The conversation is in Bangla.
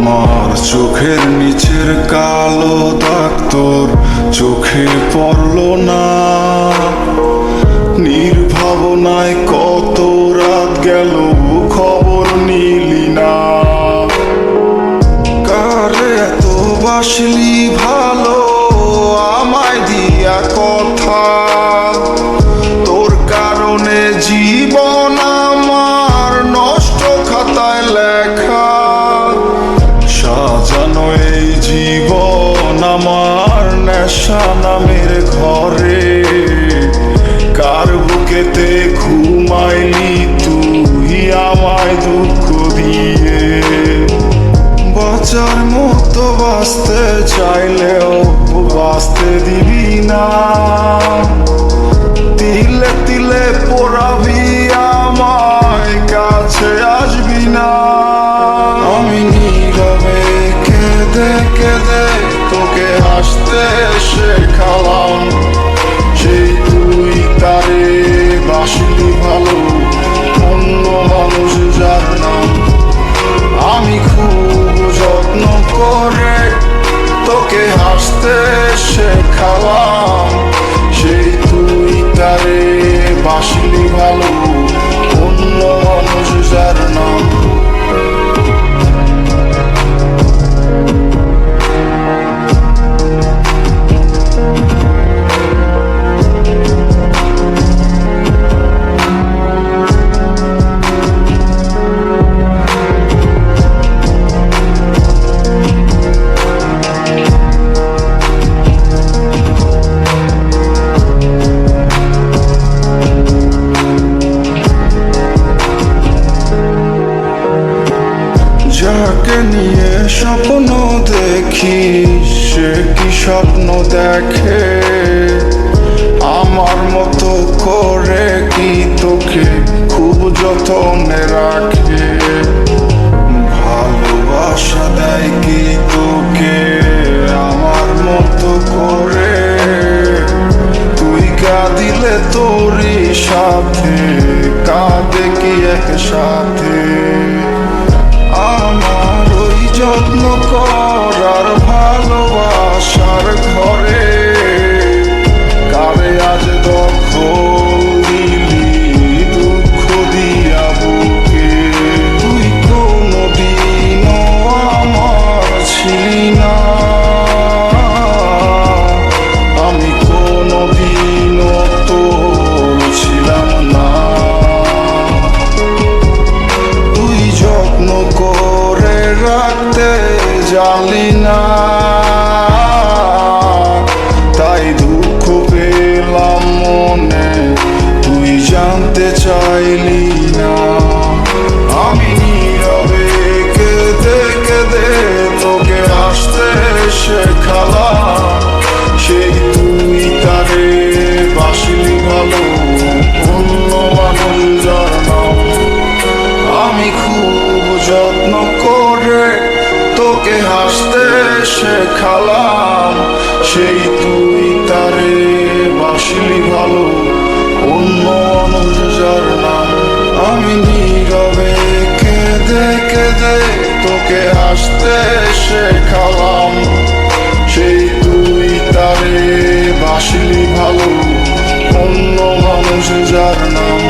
আমার চোখের নিচের কালো দাগ তোর চোখে পড়লো না। নির্ভাবনায় কত রাত গেল খবর নিলি না। কারে এত বাসলি ভালো আমায় দিয়া কথা, তোর কারণে জীবন আমার নষ্ট খাতায় লেখা। সাজানো এই জীবন আমার নেশা নামের ঘরে, কার বুকেতে ঘুমাইলি তুই আমায় দুঃখ দিয়ে। বাঁচার মতো বাঁচতে চাইলেও বাঁচতে দিবি না, তিলে তিলে পোড়াবি আমায়, কাছে আসবি না। আমি নীরবে কেঁদে কেঁদে তোকে হাসতে শেখালাম, সেই তুই তারে বাসলি ভালো অন্য মানুষ যার নাম। আমি খুব যত্ন করে তোকে হাসতে শেখালাম, সেই তুই তারে বাসলি ভালো অন্য মানুষ যার নাম। যাকে নিয়ে স্বপ্ন দেখি সে কি স্বপ্ন দেখে, আমার মতো করে কি তোকে খুব যত্নে রাখে। ভালোবাসা দেয় কি তোকে আমার মতো করে, তুই কাঁদিলে তোরই সাথে কাঁদে কি একসাথে। আমার ওই যত্ন করার ভালোবাসার ঘরে কারে আজ দখল দিলি দুঃখ দিয়া বুকে। তুই কোনোদিনও আমার ছিলি না, আমি কোনোদিনও তোর ছিলাম না। তুই যত্ন করে রাখতে জানলি না, তাই দুঃখ পেলাম মনে তুই জানতে চাইলি না। আমি নীরবে কেঁদে কেঁদে তোকে হাসতে শেখালাম, সেই তুই তারে বাসলি ভালো অন্য মানুষ যার নাম। আমি খুব যত্ন করে তোকে হাসতে শেখালাম, সেই তুই তারে বাসলি ভালো অন্য মানুষ যার নাম। আমি নীরবে কেঁদে কেঁদে তোকে হাসতে শেখালাম, সেই তুই তারে বাসলি ভালো অন্য মানুষ যার নাম।